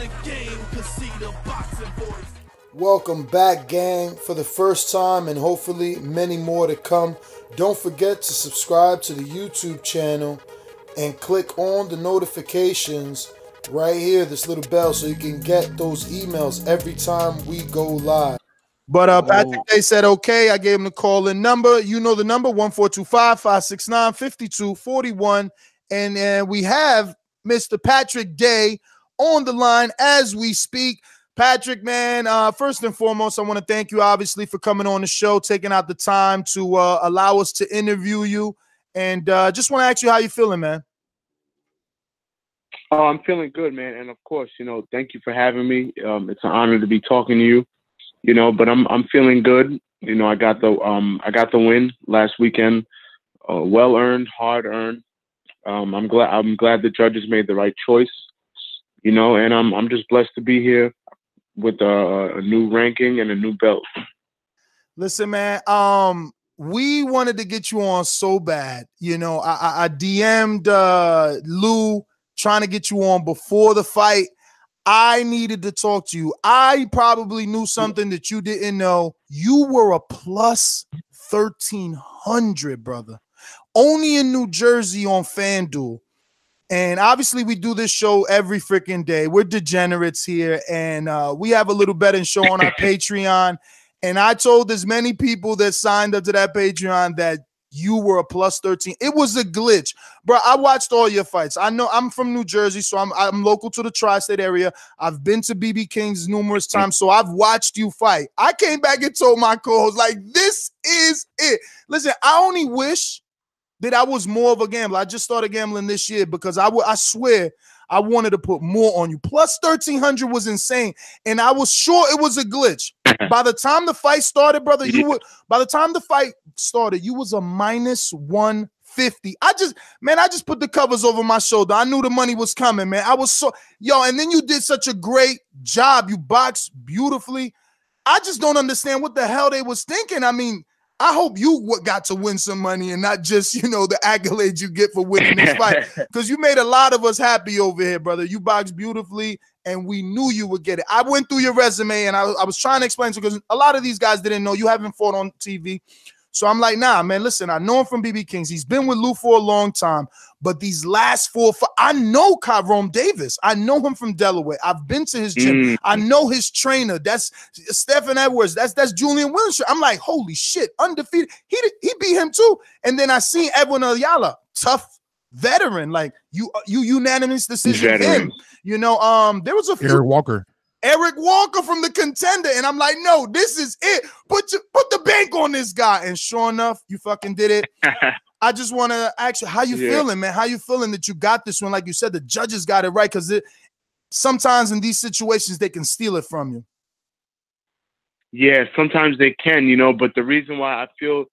the game, cause see the boxing voice. Welcome back, gang, for the first time and hopefully many more to come. Don't forget to subscribe to the YouTube channel and click on the notifications right here, this little bell, so you can get those emails every time we go live. But Patrick, they said, okay, I gave him the call-in number. You know the number, 1425-569-5241. And we have Mr. Patrick Day on the line as we speak. Patrick, man, first and foremost, I want to thank you, obviously, for coming on the show, taking out the time to allow us to interview you. And just want to ask you how you feeling, man. Oh, I'm feeling good, man. And of course, thank you for having me. It's an honor to be talking to you. But I'm feeling good. I got the win last weekend. Well earned, hard earned. I'm glad the judges made the right choice. And I'm just blessed to be here with a new ranking and a new belt. Listen, man, we wanted to get you on so bad. I DM'd Lou trying to get you on before the fight. I needed to talk to you. I probably knew something that you didn't know. You were a plus 1,300, brother. Only in New Jersey on FanDuel. And obviously, we do this show every freaking day. We're degenerates here, and we have a little betting show on our Patreon. And I told as many people that signed up to that Patreon that you were a plus 13. It was a glitch, bro. I watched all your fights. I know I'm from New Jersey, so I'm local to the tri-state area. I've been to BB King's numerous times, so I've watched you fight. I came back and told my co-host, like, this is it. Listen, I only wish that I was more of a gambler. I just started gambling this year because I swear I wanted to put more on you. Plus 1,300 was insane, and I was sure it was a glitch. By the time the fight started, brother, you was a minus 150. I just put the covers over my shoulder. I knew the money was coming, man. I was and then you did such a great job. You boxed beautifully. I just don't understand what the hell they was thinking. I mean, I hope you got to win some money and not just, the accolades you get for winning this fight, because you made a lot of us happy over here, brother. You boxed beautifully, and we knew you would get it. I went through your resume, and I was trying to explain to you, because a lot of these guys didn't know you haven't fought on TV. So I'm like, nah, man, listen, I know him from BB King's. He's been with Lou for a long time. But these last 4 I know Kyrone Davis. I know him from Delaware. I've been to his gym. I know his trainer. That's Stephen Edwards. That's Julian Williams. I'm like, holy shit, undefeated. He beat him too. And then I seen Edwin Ayala, tough veteran. Like you unanimous decision. Him. There was a few. Eric Walker from the Contender. And I'm like, no, this is it. Put the bank on this guy. And sure enough, you fucking did it. I just want to ask you, how you feeling, man? How you feeling that you got this one? Like you said, the judges got it right, because sometimes in these situations, they can steal it from you. Yeah, sometimes they can, but the reason why I feel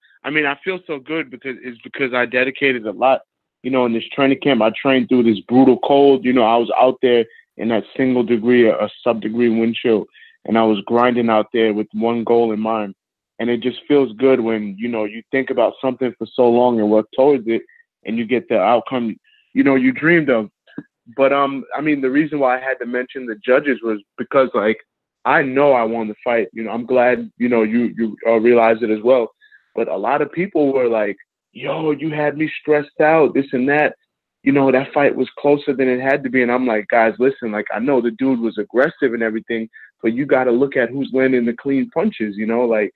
so good because I dedicated a lot, in this training camp. I trained through this brutal cold. I was out there in that single degree, a sub-degree wind chill. And I was grinding out there with one goal in mind. And it just feels good when, you think about something for so long and work towards it, and you get the outcome, you dreamed of. But, the reason why I had to mention the judges was because, like, I know I won the fight. I'm glad, you realized it as well. But a lot of people were like, yo, you had me stressed out, this and that. That fight was closer than it had to be. And I'm like, guys, listen, like, I know the dude was aggressive and everything, but you got to look at who's landing the clean punches, like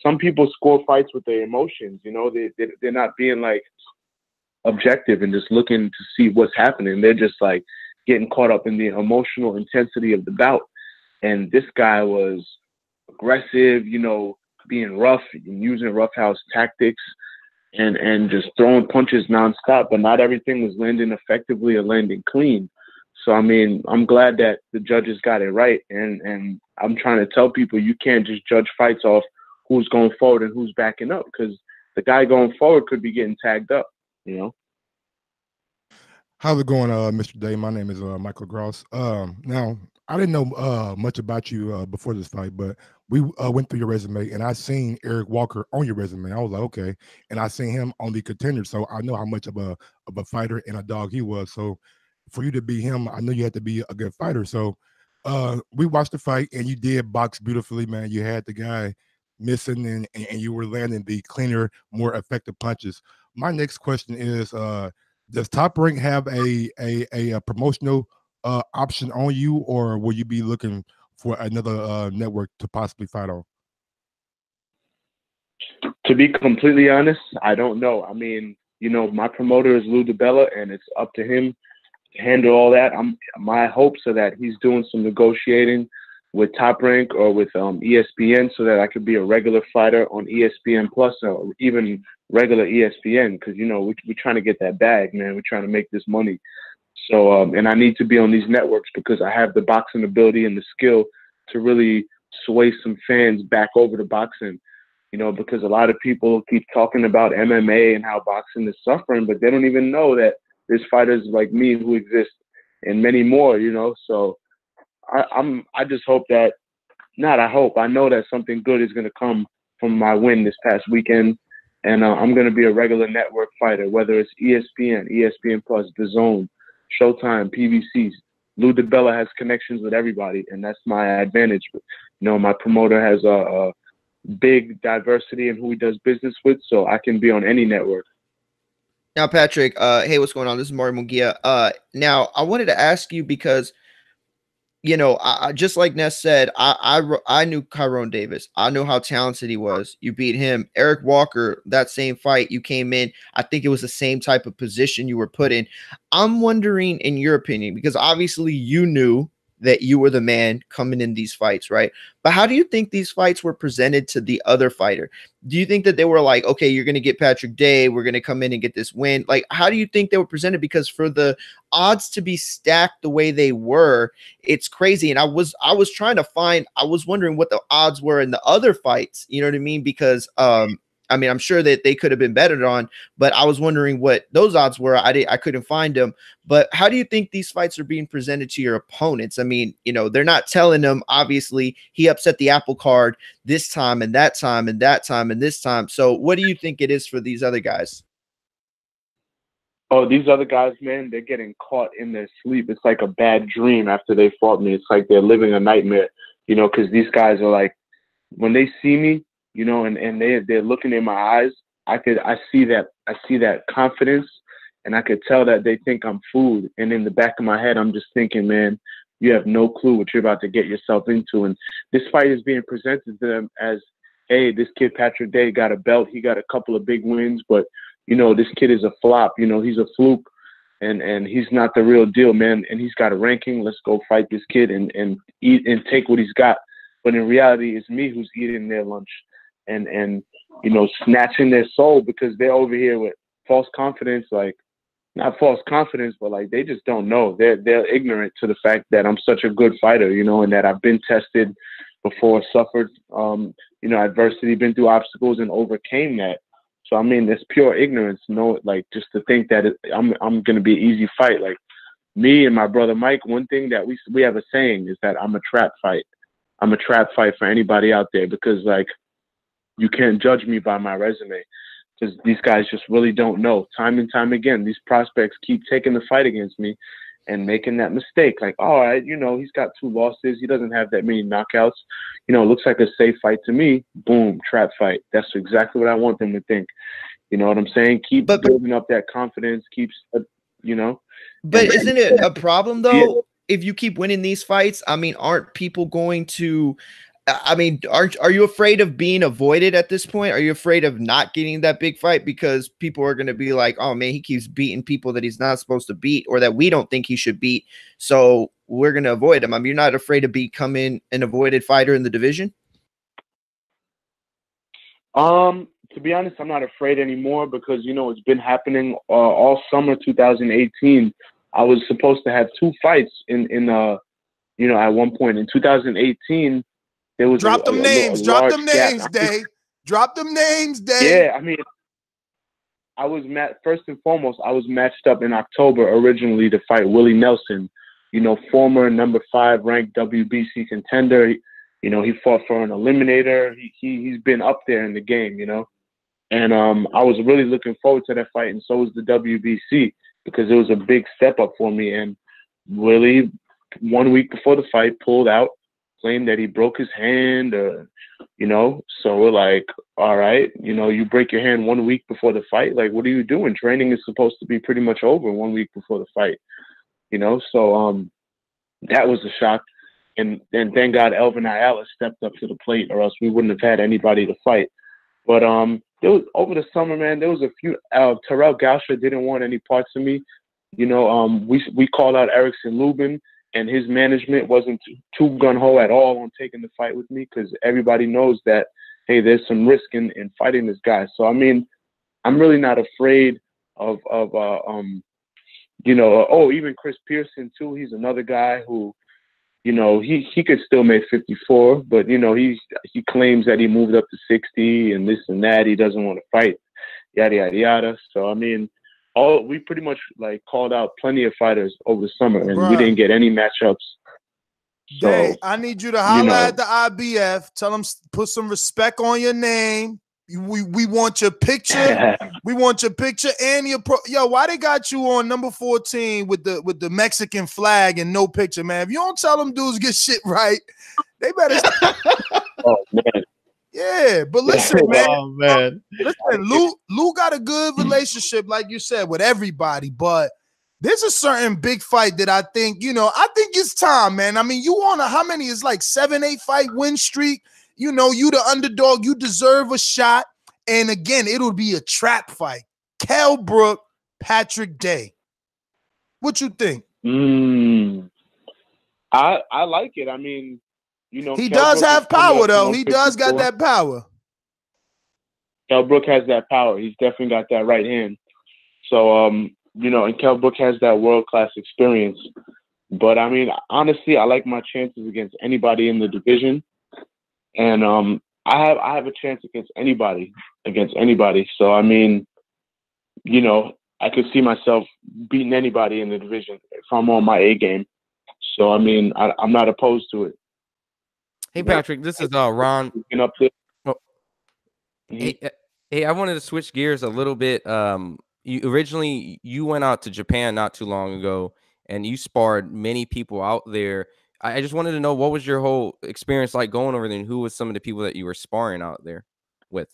some people score fights with their emotions, they're not being like objective and just looking to see what's happening. They're just like getting caught up in the emotional intensity of the bout. And this guy was aggressive, being rough and using roughhouse tactics. And just throwing punches nonstop, but not everything was landing effectively or landing clean. So, I'm glad that the judges got it right. And I'm trying to tell people, you can't just judge fights off who's going forward and who's backing up, because the guy going forward could be getting tagged up, How's it going, Mr. Day? My name is Michael Gross. Now, I didn't know much about you before this fight, but we went through your resume, and I seen Eric Walker on your resume. I was like, okay, and I seen him on the Contender, so I know how much of a fighter and a dog he was. So for you to be him, I knew you had to be a good fighter. So we watched the fight, and you did box beautifully, man. You had the guy missing, and you were landing the cleaner, more effective punches. My next question is, does Top Rank have a promotional option on you, or will you be looking for another network to possibly fight on? To be completely honest, I don't know. I mean, you know, my promoter is Lou DiBella, and it's up to him to handle all that. My hopes are that he's doing some negotiating with Top Rank or with ESPN so that I could be a regular fighter on ESPN Plus or even regular ESPN, because, you know, we're trying to get that bag, man. We're trying to make this money. So, and I need to be on these networks because I have the boxing ability and the skill to really sway some fans back over to boxing. You know, because a lot of people keep talking about MMA and how boxing is suffering, but they don't even know that there's fighters like me who exist and many more, you know. So I just hope that, I know that something good is going to come from my win this past weekend. And I'm going to be a regular network fighter, whether it's ESPN, ESPN Plus, DAZN, Showtime, PBC. Lou DiBella has connections with everybody, and that's my advantage. You know, my promoter has a big diversity in who he does business with, so I can be on any network. Now, Patrick, hey, what's going on? This is Mario Munguia. Now, I wanted to ask you because, you know, I just like Ness said, I knew Kyron Davis. I know how talented he was. You beat him. Eric Walker, that same fight, you came in. I think it was the same type of position you were put in. I'm wondering, in your opinion, because obviously you knew that you were the man coming in these fights, right? But how do you think these fights were presented to the other fighter? Do you think that they were like, okay, you're going to get Patrick Day, we're going to come in and get this win? Like, how do you think they were presented? Because for the odds to be stacked the way they were, it's crazy. And I was trying to find, I was wondering what the odds were in the other fights, you know what I mean? Because, I mean, I'm sure that they could have been betted on, but I was wondering what those odds were. I couldn't find them. But how do you think these fights are being presented to your opponents? I mean, you know, they're not telling them, obviously, he upset the apple card this time and that time and that time and this time. So what do you think it is for these other guys? Oh, these other guys, man, they're getting caught in their sleep. It's like a bad dream after they fought me. It's like they're living a nightmare, you know, because these guys are like, when they see me, you know, and they're looking in my eyes, I see that confidence, and I could tell that they think I'm food. And in the back of my head, I'm just thinking, man, you have no clue what you're about to get yourself into. And this fight is being presented to them as, hey, this kid Patrick Day got a belt, he got a couple of big wins, but you know, this kid is a flop, you know, he's a fluke, and he's not the real deal, man. And he's got a ranking. Let's go fight this kid and eat and take what he's got. But in reality, it's me who's eating their lunch and you know, snatching their soul, because they're over here with false confidence, like not false confidence, but like they just don't know. They're ignorant to the fact that I'm such a good fighter, you know, and that I've been tested before, suffered you know, adversity, been through obstacles and overcame that. So I mean, it's pure ignorance, no, like just to think that I'm gonna be an easy fight. Like me and my brother Mike, one thing that we have a saying is that I'm a trap fight. I'm a trap fight for anybody out there, because like you can't judge me by my resume, because these guys just really don't know. Time and time again, these prospects keep taking the fight against me and making that mistake. Like, all right, you know, he's got 2 losses. He doesn't have that many knockouts. You know, it looks like a safe fight to me. Boom, trap fight. That's exactly what I want them to think. You know what I'm saying? Keep building up that confidence. Keeps, you know. But isn't it a problem, though, if you keep winning these fights? I mean, aren't people going to – I mean, are you afraid of being avoided at this point? Are you afraid of not getting that big fight because people are going to be like, oh, man, he keeps beating people that he's not supposed to beat or that we don't think he should beat, so we're going to avoid him? I mean, you're not afraid of becoming an avoided fighter in the division? To be honest, I'm not afraid anymore, because, you know, it's been happening all summer 2018. I was supposed to have 2 fights in you know, at one point in 2018. There was drop them names, Day. Drop them names, Day. Yeah, I mean, I was first and foremost, I was matched up in October originally to fight Willie Nelson, you know, former number 5 ranked WBC contender. You know, he fought for an eliminator. He's been up there in the game, you know. And I was really looking forward to that fight, and so was the WBC, because it was a big step up for me. And Willie 1 week before the fight, pulled out, claimed that he broke his hand, you know. So we're like, all right, you know, you break your hand 1 week before the fight. Like, what are you doing? Training is supposed to be pretty much over 1 week before the fight, you know. So that was a shock. And thank God Elvin Ayala stepped up to the plate, or else we wouldn't have had anybody to fight. But there was, over the summer, man, there was a few. Terrell Gausha didn't want any parts of me. You know, we called out Erickson Lubin, and his management wasn't too gun-ho at all on taking the fight with me, because everybody knows that, hey, there's some risk in fighting this guy. So, I mean, I'm really not afraid of you know, even Chris Pearson, too. He's another guy who, you know, he could still make 54, but, you know, he claims that he moved up to 60 and this and that. He doesn't want to fight, yada, yada, yada. So, I mean, we pretty much, like, called out plenty of fighters over the summer, and we didn't get any matchups. So, Dave, I need you to holler at the IBF. Tell them put some respect on your name. We want your picture. We want your picture and your yo. Why they got you on number 14 with the Mexican flag and no picture, man? If you don't tell them dudes get shit right, they better. Oh man. Yeah, but listen, man. Oh man. Listen, Lou got a good relationship, like you said, with everybody, but there's a certain big fight that I think, you know, I think it's time, man. I mean, you on how many? It's like 7-8 fight win streak. You know, you the underdog. You deserve a shot. And again, it'll be a trap fight. Kell Brook, Patrick Day. What you think? I like it. I mean, you know, he does have power, though. He does got that power. Kell Brook has that power. He's definitely got that right hand. So, you know, and Kell Brook has that world-class experience. But, I mean, honestly, I like my chances against anybody in the division. And I have a chance against anybody. So, I mean, you know, I could see myself beating anybody in the division if I'm on my A game. So, I mean, I'm not opposed to it. Hey, Patrick, this is Ron. Up to Hey, I wanted to switch gears a little bit. You went out to Japan not too long ago, and you sparred many people out there. I just wanted to know, what was your whole experience like going over there, and who was some of the people that you were sparring out there with?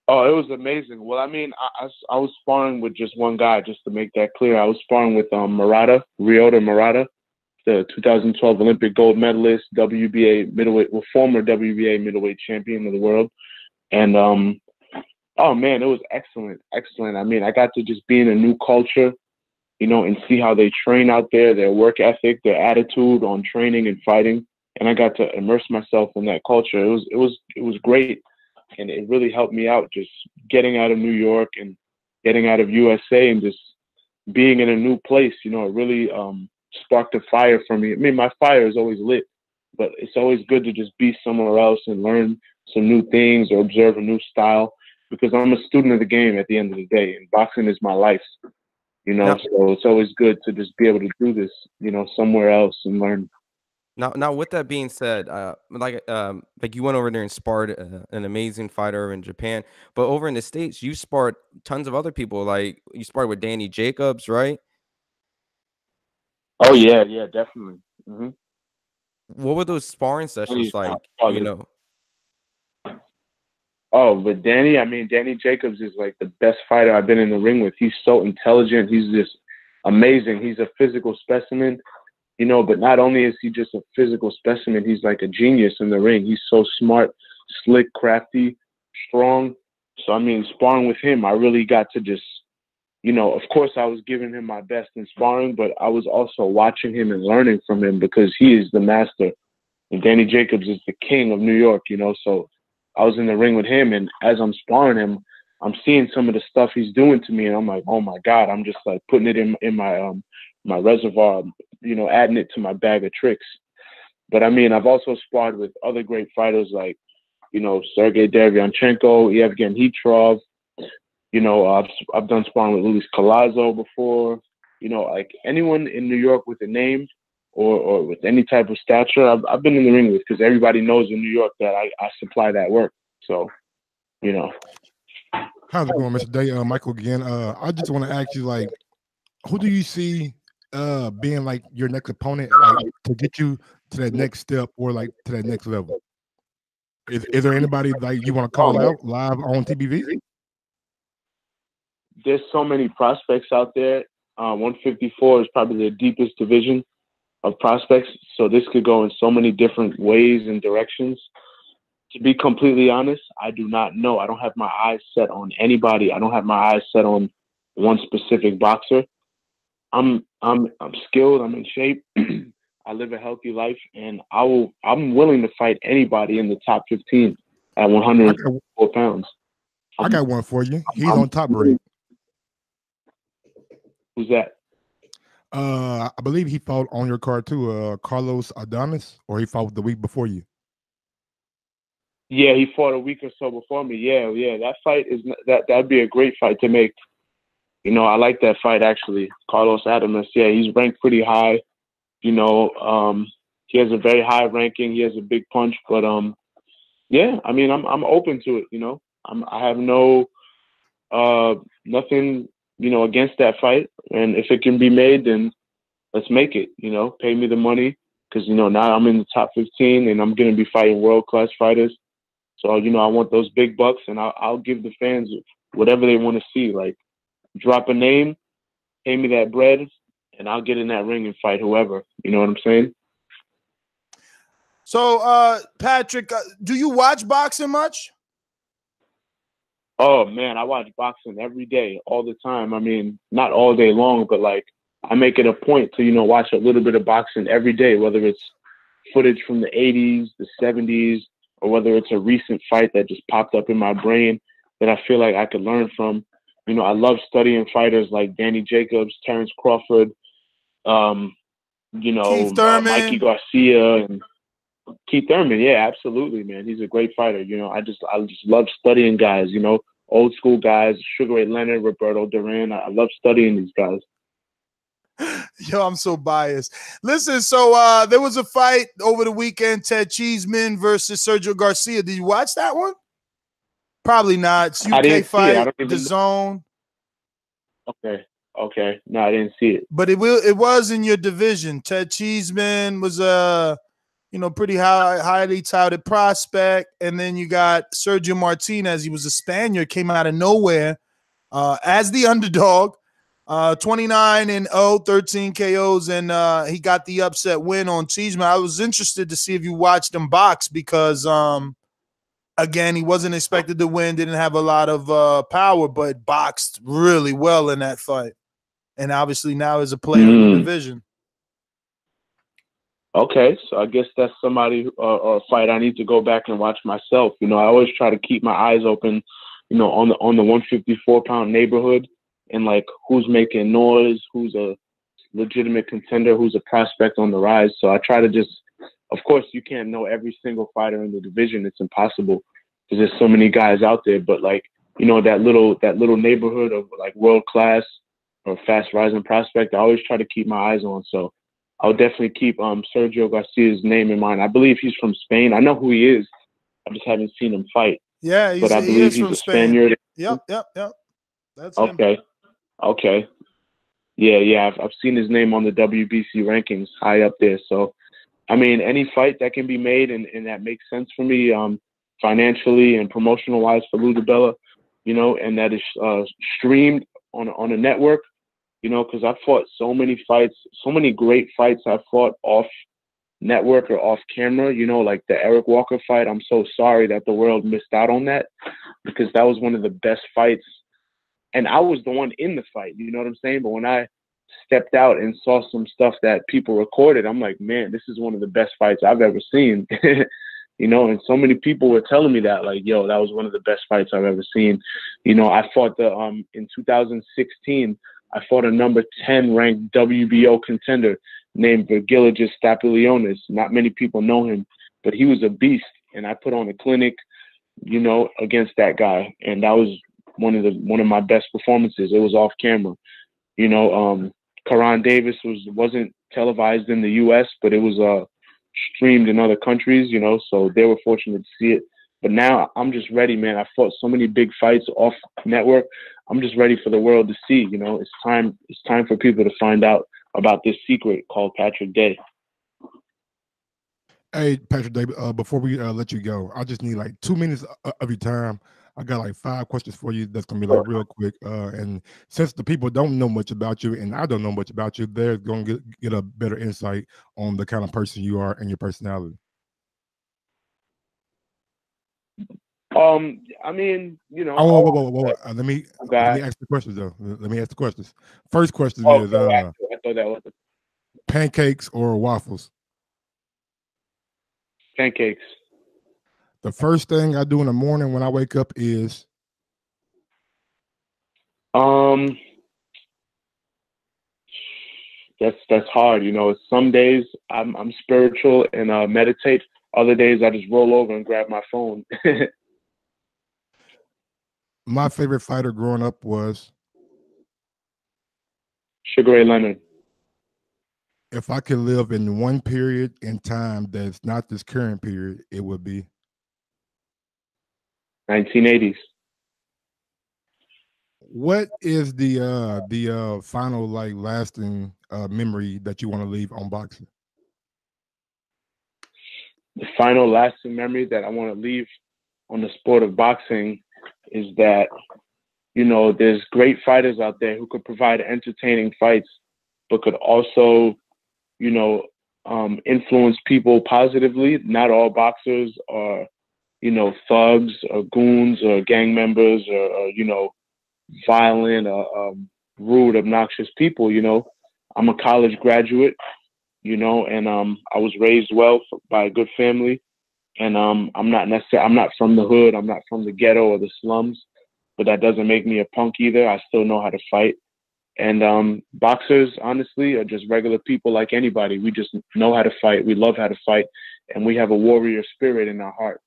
Oh, it was amazing. Well, I mean, I was sparring with just one guy, just to make that clear. I was sparring with Ryota Murata, the 2012 Olympic gold medalist, WBA middleweight, former WBA middleweight champion of the world. And, oh man, it was excellent. I mean, I got to just be in a new culture, you know, and see how they train out there, their work ethic, their attitude on training and fighting. And I got to immerse myself in that culture. It was great. And it really helped me out, just getting out of New York and getting out of USA and just being in a new place. You know, it really sparked a fire for me. I mean, my fire is always lit, but it's always good to just be somewhere else and learn some new things or observe a new style, because I'm a student of the game at the end of the day, and boxing is my life. You know, so it's always good to just be able to do this, you know, somewhere else and learn. Now, with that being said, like you went over there and sparred an amazing fighter in Japan, but over in the States, you sparred tons of other people. Like, you sparred with Danny Jacobs, right? Oh yeah, definitely. Mm-hmm. What were those sparring sessions like? You know. Oh, but Danny, I mean, Danny Jacobs is like the best fighter I've been in the ring with. He's so intelligent. He's just amazing. He's a physical specimen, you know, but not only is he just a physical specimen, he's like a genius in the ring. He's so smart, slick, crafty, strong. So, I mean, sparring with him, I really got to just, you know, of course I was giving him my best in sparring, but I was also watching him and learning from him, because he is the master. And Danny Jacobs is the king of New York, you know, so I was in the ring with him, and as I'm sparring him, I'm seeing some of the stuff he's doing to me, and I'm like, oh my God, I'm just like putting it in my my reservoir, you know, adding it to my bag of tricks. But I mean, I've also sparred with other great fighters like, you know, Sergey Derevyanchenko, Yevgen Hitrov. You know, I've done sparring with Luis Collazo before. You know, like anyone in New York with a name or with any type of stature, I've been in the ring with, because everybody knows in New York that I supply that work. So, you know. How's it going, Mr. Day? Michael again. I just want to ask you, like, who do you see being like your next opponent, like to get you to that next step or like to that next level? Is there anybody like you want to call out live on TBV? There's so many prospects out there. 154 is probably the deepest division of prospects, so this could go in so many different ways and directions. To be completely honest, I do not know. I don't have my eyes set on anybody. I don't have my eyes set on one specific boxer. I'm skilled. I'm in shape. I live a healthy life, and I'm willing to fight anybody in the top 15 at 104 pounds. I got one for you. He's on Top Rank. Who's that? I believe he fought on your card too, Carlos Adonis, or he fought the week before you. Yeah, he fought a week or so before me. Yeah. That fight that'd be a great fight to make. You know, I like that fight actually. Carlos Adonis. Yeah, he's ranked pretty high. You know, he has a very high ranking. He has a big punch, but yeah. I mean, I'm open to it. You know, I have no nothing, you know, against that fight. And if it can be made, then let's make it. You know, pay me the money because you know now I'm in the top 15 and I'm gonna be fighting world-class fighters. So you know, I want those big bucks, and I'll give the fans whatever they want to see. Like, drop a name, pay me that bread, and I'll get in that ring and fight whoever. You know what I'm saying? So, Patrick, do you watch boxing much? Oh man, I watch boxing every day, all the time. I mean, not all day long, but like I make it a point to, you know, watch a little bit of boxing every day, whether it's footage from the 80s, the 70s, or whether it's a recent fight that just popped up in my brain that I feel like I could learn from. You know, I love studying fighters like Danny Jacobs, Terrence Crawford, you know, Mikey Garcia and Keith Thurman. Yeah, absolutely, man. He's a great fighter. You know, I just love studying guys, you know, old school guys, Sugar Ray Leonard, Roberto Duran. I love studying these guys. Yo, I'm so biased. Listen, so there was a fight over the weekend, Ted Cheeseman versus Sergio Garcia. Did you watch that one? Probably not. It's UK fight, DAZN. Okay. No, I didn't see it. But it was in your division. Ted Cheeseman was a pretty highly touted prospect. And then you got Sergio Martinez. He was a Spaniard, came out of nowhere as the underdog. 29-0, 13 KOs, and he got the upset win on Cheeseman. I was interested to see if you watched him box because, again, he wasn't expected to win, didn't have a lot of power, but boxed really well in that fight. And obviously now is a player in the division. Okay, so I guess that's somebody or a fight I need to go back and watch myself. You know, I always try to keep my eyes open, you know, on the 154-pound neighborhood. And like who's making noise, who's a legitimate contender, who's a prospect on the rise. So I try to just, of course, you can't know every single fighter in the division. It's impossible because there's so many guys out there. But like, you know, that little neighborhood of like world class or fast rising prospect, I always try to keep my eyes on. So I'll definitely keep Sergio Garcia's name in mind. I believe he's from Spain. I know who he is. I just haven't seen him fight. Yeah, but I believe he's a Spaniard. Yep. That's okay. Him. Okay. Yeah. I've seen his name on the WBC rankings high up there. So, I mean, any fight that can be made and that makes sense for me financially and promotional wise for Lou DiBella, you know, and that is streamed on a network, you know, because I've fought so many fights, so many great fights I've fought off network or off camera, you know, like the Eric Walker fight. I'm so sorry that the world missed out on that because that was one of the best fights. And I was the one in the fight, you know what I'm saying? But when I stepped out and saw some stuff that people recorded, I'm like, man, this is one of the best fights I've ever seen. You know, and so many people were telling me that, like, yo, that was one of the best fights I've ever seen. You know, I fought in 2016, I fought a number 10 ranked WBO contender named Virgilius Stapilionis. Not many people know him, but he was a beast. And I put on a clinic, you know, against that guy. And that was one of my best performances. It was off camera. You know, Karan Davis wasn't televised in the US, but it was streamed in other countries, you know, so they were fortunate to see it. But now I'm just ready, man. I fought so many big fights off network. I'm just ready for the world to see, you know. It's time for people to find out about this secret called Patrick Day. Hey, Patrick David, before we let you go, I just need like 2 minutes of your time. I got like 5 questions for you that's gonna be like real quick. And since the people don't know much about you and I don't know much about you, they're gonna get a better insight on the kind of person you are and your personality. I mean, you know. Oh, whoa. Let me ask the questions though. Let me ask the questions. First question is I thought that was pancakes or waffles? pancakes. The first thing I do in the morning when I wake up is that's hard. You know, some days I'm spiritual and meditate. Other days I just roll over and grab my phone. my favorite fighter growing up was. Sugar Ray Leonard. If I could live in one period in time that's not this current period, it would be 1980s. What is the final like lasting memory that you want to leave on boxing? The final lasting memory that I want to leave on the sport of boxing is that, you know, there's great fighters out there who could provide entertaining fights, but could also, you know, influence people positively. Not all boxers are, you know, thugs or goons or gang members or you know, violent or rude, obnoxious people. You know, I'm a college graduate, you know, and I was raised well by a good family. And I'm not from the hood. I'm not from the ghetto or the slums, but that doesn't make me a punk either. I still know how to fight. And boxers, honestly, are just regular people like anybody. We just know how to fight. We love how to fight. And we have a warrior spirit in our heart.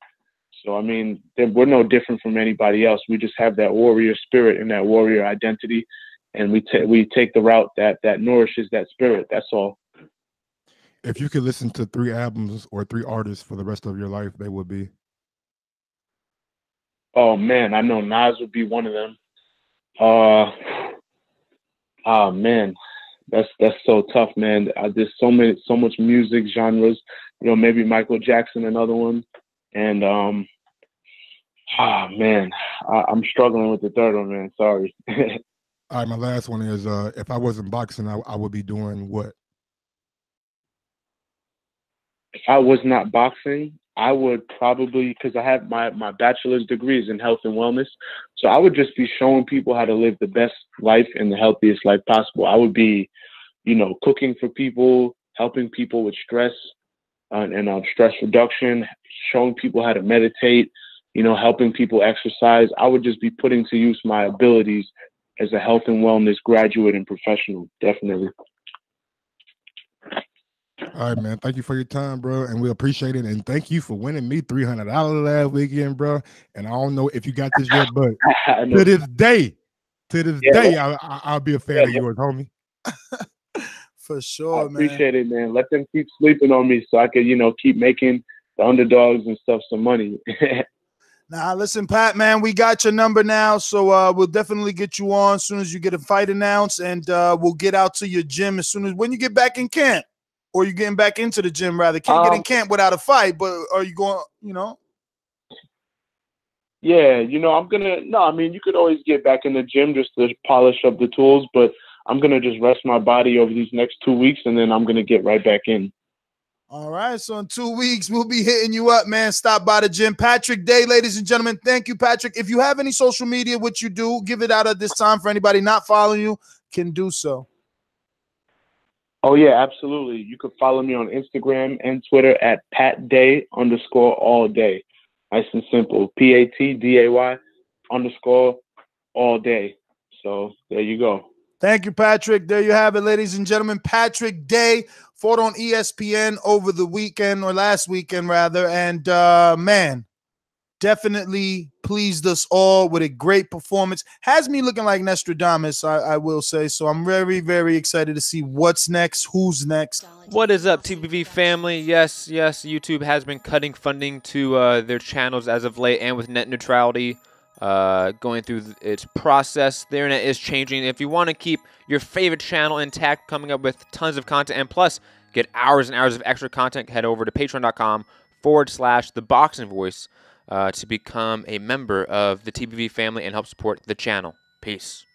So, I mean, we're no different from anybody else. We just have that warrior spirit and that warrior identity. And we take the route that nourishes that spirit. That's all. If you could listen to 3 albums or 3 artists for the rest of your life, they would be? Oh, man, I know Nas would be one of them. Oh man, that's so tough, man. There's so much music genres. You know, maybe Michael Jackson, another one. And man, I'm struggling with the third one, man. Sorry. All right, my last one is if I wasn't boxing, I would be doing what? If I was not boxing, I would probably, because I have my bachelor's degrees in health and wellness, so I would just be showing people how to live the best life and the healthiest life possible. I would be, you know, cooking for people, helping people with stress and stress reduction, showing people how to meditate, you know, helping people exercise. I would just be putting to use my abilities as a health and wellness graduate and professional, definitely. All right, man. Thank you for your time, bro, and we appreciate it. And thank you for winning me $300 last weekend, bro. And I don't know if you got this yet, but to this day, I'll be a fan of yours, homie. For sure, man. I appreciate it, man. Let them keep sleeping on me so I could, you know, keep making the underdogs and stuff some money. Nah, listen, Pat, man, we got your number now, so we'll definitely get you on as soon as you get a fight announced, and we'll get out to your gym as soon as when you get back in camp. Or you getting back into the gym, rather. Can't get in camp without a fight, but are you going, you know? Yeah, you know, I mean, you could always get back in the gym just to polish up the tools, but I'm going to just rest my body over these next 2 weeks, and then I'm going to get right back in. All right, so in 2 weeks, we'll be hitting you up, man. Stop by the gym. Patrick Day, ladies and gentlemen. Thank you, Patrick. If you have any social media, which you do, give it out at this time for anybody not following you, can do so. Oh, yeah, absolutely. You can follow me on Instagram and Twitter at patday_all-day. Nice and simple. PATDAY_all-day. So there you go. Thank you, Patrick. There you have it, ladies and gentlemen. Patrick Day fought on ESPN over the weekend, or last weekend, rather. And, man, definitely pleased us all with a great performance. Has me looking like Nostradamus, I will say. So I'm very, very excited to see what's next, who's next. What is up, TBV family? Yes, YouTube has been cutting funding to their channels as of late, and with net neutrality, going through its process. The internet is changing. If you want to keep your favorite channel intact, coming up with tons of content, and plus get hours and hours of extra content, head over to patreon.com/ThaBoxingVoice to become a member of the TBV family and help support the channel. Peace.